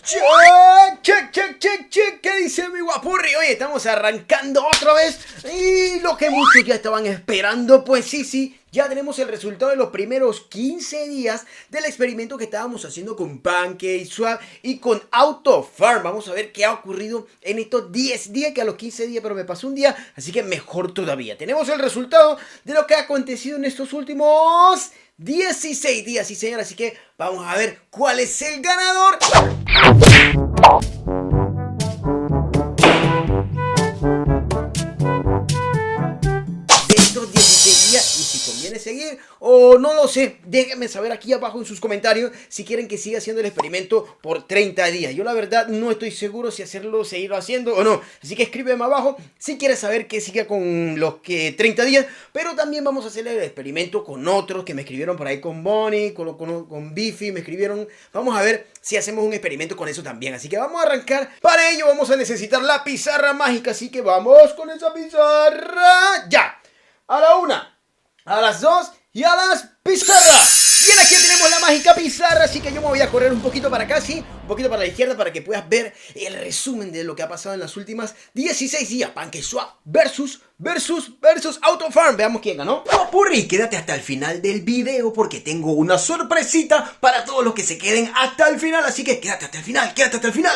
Check, ¿qué dice mi guapurri? Oye, estamos arrancando otra vez y lo que muchos ya estaban esperando, pues sí, ya tenemos el resultado de los primeros 15 días del experimento que estábamos haciendo con PancakeSwap y con AutoFarm. Vamos a ver qué ha ocurrido en estos 10 días, que a los 15 días, pero me pasó un día, así que mejor todavía. Tenemos el resultado de lo que ha acontecido en estos últimos 16 días, sí señor, así que vamos a ver cuál es el ganador. De estos 16 días, y si conviene seguir o no lo sé, déjenme saber aquí abajo en sus comentarios si quieren que siga haciendo el experimento por 30 días. Yo la verdad no estoy seguro si seguirlo haciendo o no, así que escríbeme abajo si quieres saber que siga con los 30 días, pero también vamos a hacer el experimento con otros que me escribieron por ahí, con Bonnie, con Biffy, me escribieron. Vamos a ver si hacemos un experimento con eso también, así que vamos a arrancar. Para ello vamos a necesitar la pizarra mágica, así que vamos con esa pizarra ya. A la 1, a las 2 y a las pizarras. Bien, aquí tenemos la mágica pizarra, así que yo me voy a correr un poquito para acá, sí, un poquito para la izquierda para que puedas ver el resumen de lo que ha pasado en las últimas 16 días. PancakeSwap versus AutoFarm. Veamos quién ganó. Purri, quédate hasta el final del video porque tengo una sorpresita para todos los que se queden hasta el final, así que quédate hasta el final,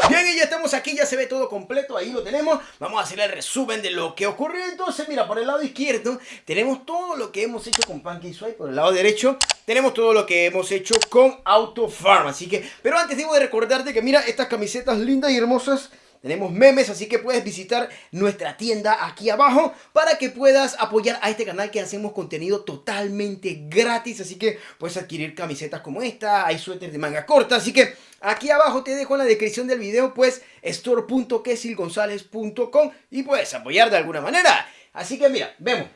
Bien, y ya estamos aquí, ya se ve todo completo, ahí lo tenemos. Vamos a hacer el resumen de lo que ocurrió. Entonces, mira, por el lado izquierdo tenemos todo lo que hemos hecho con PancakeSwap, por el lado derecho tenemos todo lo que hemos hecho con AutoFarm, así que, pero antes debo de recordarte que mira estas camisetas lindas y hermosas. Tenemos memes, así que puedes visitar nuestra tienda aquí abajo para que puedas apoyar a este canal que hacemos contenido totalmente gratis. Así que puedes adquirir camisetas como esta, hay suéteres de manga corta. Así que aquí abajo te dejo en la descripción del video pues store.kesilgonzalez.com y puedes apoyar de alguna manera. Así que mira, vemos.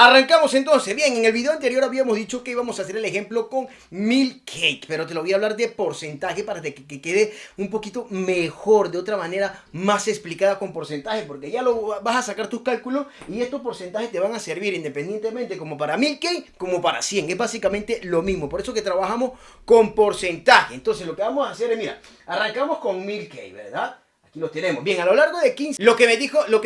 Arrancamos entonces. Bien, en el video anterior habíamos dicho que íbamos a hacer el ejemplo con Milkcake, pero te lo voy a hablar de porcentaje para que quede un poquito mejor, de otra manera más explicada con porcentaje, porque ya lo vas a sacar tus cálculos y estos porcentajes te van a servir independientemente como para Milkcake como para 100, es básicamente lo mismo, por eso que trabajamos con porcentaje. Entonces lo que vamos a hacer es, mira, arrancamos con Milkcake, ¿verdad? Aquí los tenemos. Bien, a lo largo de 15, lo que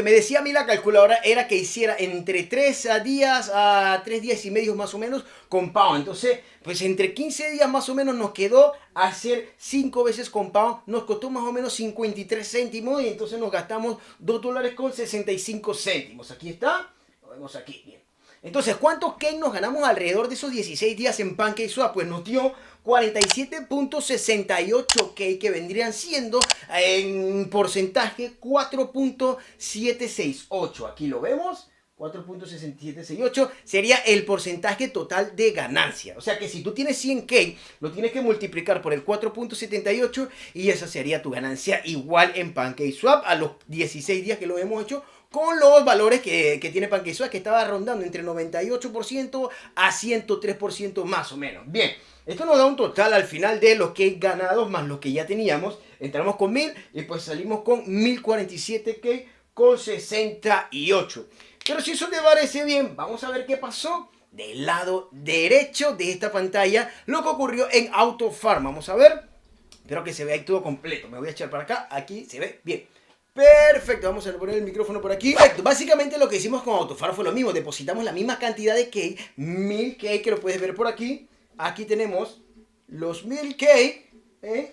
me decía a mí la calculadora era que hiciera entre 3 días a 3 días y medio más o menos compound. Entonces, pues entre 15 días más o menos nos quedó hacer 5 veces compound. Nos costó más o menos 53 céntimos y entonces nos gastamos $2.65. Aquí está. Lo vemos aquí. Bien. Entonces, ¿cuántos cake nos ganamos alrededor de esos 16 días en PancakeSwap? Pues nos dio 47.68 cake, que vendrían siendo en porcentaje 4.768. Aquí lo vemos. 4.6768 sería el porcentaje total de ganancia. O sea que si tú tienes 100K, lo tienes que multiplicar por el 4.78 y esa sería tu ganancia igual en PancakeSwap a los 16 días que lo hemos hecho, con los valores que tiene PancakeSwap, que estaba rondando entre 98% a 103% más o menos. Bien, esto nos da un total al final de los que ganados más los que ya teníamos. Entramos con 1000 y pues salimos con 1047K con 68. Pero si eso te parece bien, vamos a ver qué pasó del lado derecho de esta pantalla, lo que ocurrió en AutoFarm. Vamos a ver. Espero que se vea ahí todo completo. Me voy a echar para acá. Aquí se ve bien. Perfecto, vamos a poner el micrófono por aquí. Perfecto, básicamente lo que hicimos con AutoFarm fue lo mismo. Depositamos la misma cantidad de cake, 1000 cake, que lo puedes ver por aquí. Aquí tenemos los 1000 cake,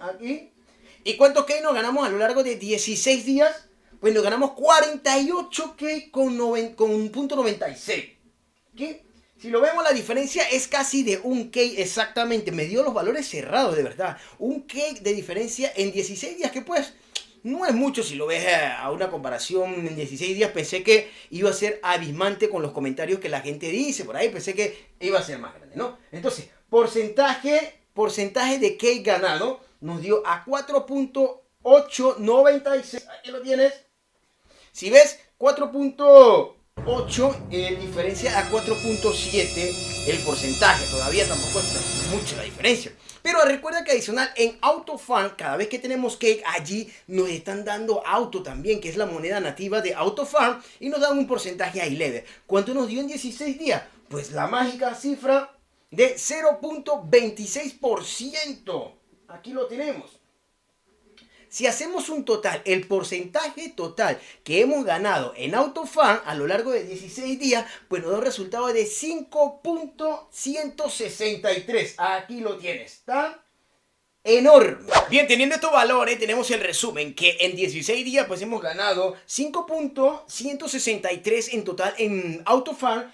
aquí. ¿Y cuántos cake nos ganamos a lo largo de 16 días? Pues nos ganamos 48 cake con .96. ¿Qué? Si lo vemos, la diferencia es casi de un cake exactamente. Me dio los valores cerrados, de verdad. Un cake de diferencia en 16 días, que pues no es mucho si lo ves a una comparación en 16 días. Pensé que iba a ser abismante con los comentarios que la gente dice por ahí. Pensé que iba a ser más grande, ¿no? Entonces, porcentaje de cake ganado nos dio a 4.896. Aquí lo tienes. Si ves, 4.8 en diferencia a 4.7 el porcentaje. Todavía tampoco es mucho la diferencia. Pero recuerda que adicional en AutoFarm, cada vez que tenemos cake, allí nos están dando auto también, que es la moneda nativa de AutoFarm, y nos dan un porcentaje ahí leve. ¿Cuánto nos dio en 16 días? Pues la mágica cifra de 0.26%. Aquí lo tenemos. si hacemos un total, el porcentaje total que hemos ganado en AutoFan a lo largo de 16 días, pues nos da un resultado de 5.163. Aquí lo tienes, ¿está? Enorme. Bien, teniendo estos valores, tenemos el resumen que en 16 días pues hemos ganado 5.163 en total en AutoFan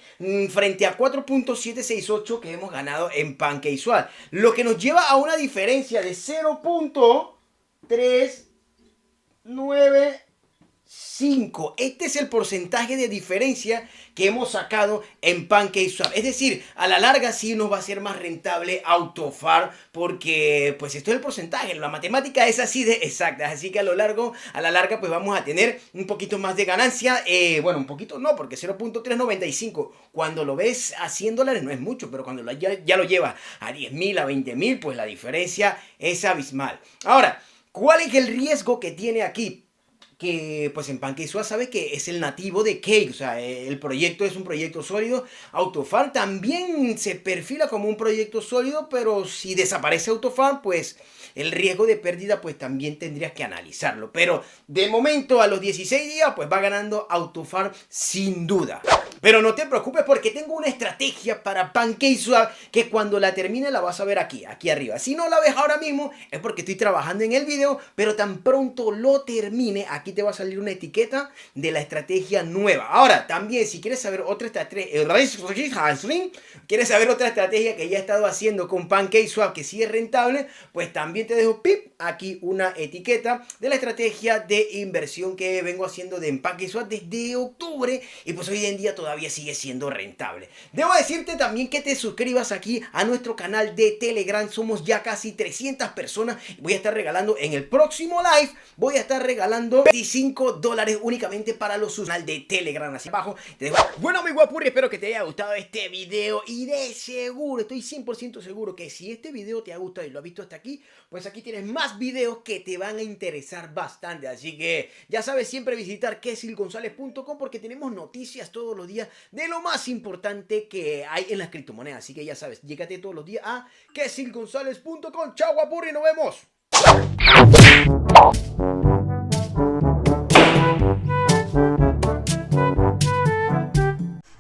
frente a 4.768 que hemos ganado en PancakeSwap, lo que nos lleva a una diferencia de 0.395. Este es el porcentaje de diferencia que hemos sacado en PancakeSwap. Es decir, a la larga sí nos va a ser más rentable AutoFarm porque pues esto es el porcentaje. La matemática es así de exacta. Así que a la larga pues vamos a tener un poquito más de ganancia. Bueno, un poquito no, porque 0.395 cuando lo ves a $100 no es mucho, pero cuando ya lo llevas a 10.000, a 20.000, pues la diferencia es abismal. Ahora, ¿cuál es el riesgo que tiene aquí? Que pues en PancakeSwap sabe que es el nativo de Cake, o sea, el proyecto es un proyecto sólido. AutoFarm también se perfila como un proyecto sólido, pero si desaparece AutoFarm, pues el riesgo de pérdida pues también tendrías que analizarlo. Pero de momento a los 16 días pues va ganando AutoFarm sin duda. Pero no te preocupes porque tengo una estrategia para PancakeSwap que cuando la termine la vas a ver aquí arriba. Si no la ves ahora mismo es porque estoy trabajando en el video, pero tan pronto lo termine, aquí te va a salir una etiqueta de la estrategia nueva. Ahora, también si quieres saber otra estrategia, que ya he estado haciendo con PancakeSwap que sí es rentable, pues también te dejo aquí una etiqueta de la estrategia de inversión que vengo haciendo de PancakeSwap desde octubre y pues hoy en día todavía sigue siendo rentable. Debo decirte también que te suscribas aquí a nuestro canal de Telegram. Somos ya casi 300 personas. Voy a estar regalando en el próximo live, voy a estar regalando $25 únicamente para los suscriptores de Telegram. Así abajo te dejo. Bueno, mi guapurri, espero que te haya gustado este video y de seguro, estoy 100% seguro que si este video te ha gustado y lo has visto hasta aquí, pues aquí tienes más videos que te van a interesar bastante. Así que ya sabes, siempre visitar quesilgonzalez.com porque tenemos noticias todos los días de lo más importante que hay en las criptomonedas. Así que ya sabes, llégate todos los días a quesilgonzalez.com. Chao, guapurri, nos vemos.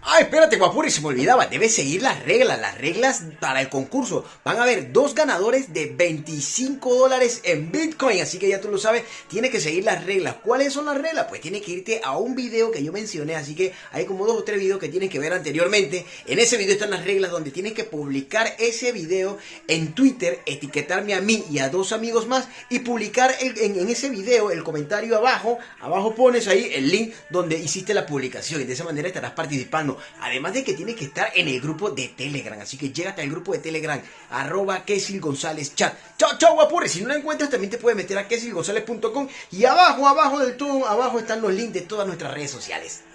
Ah, espérate, guapurri, se me olvidaba, debes seguir las reglas para el concurso. Van a haber 2 ganadores de $25 en Bitcoin, así que ya tú lo sabes, tienes que seguir las reglas. ¿Cuáles son las reglas? Pues tienes que irte a un video que yo mencioné, así que hay como 2 o 3 videos que tienes que ver anteriormente. En ese video están las reglas donde tienes que publicar ese video en Twitter, etiquetarme a mí y a 2 amigos más y publicar en ese video el comentario abajo. Abajo pones ahí el link donde hiciste la publicación y de esa manera estarás participando. Además de que tienes que estar en el grupo de Telegram. Así que llégate al grupo de Telegram, @quesilgonzalezchat. Chao, chao, guapurri. Si no la encuentras, también te puedes meter a quesilgonzalez.com. Y abajo del todo, abajo están los links de todas nuestras redes sociales.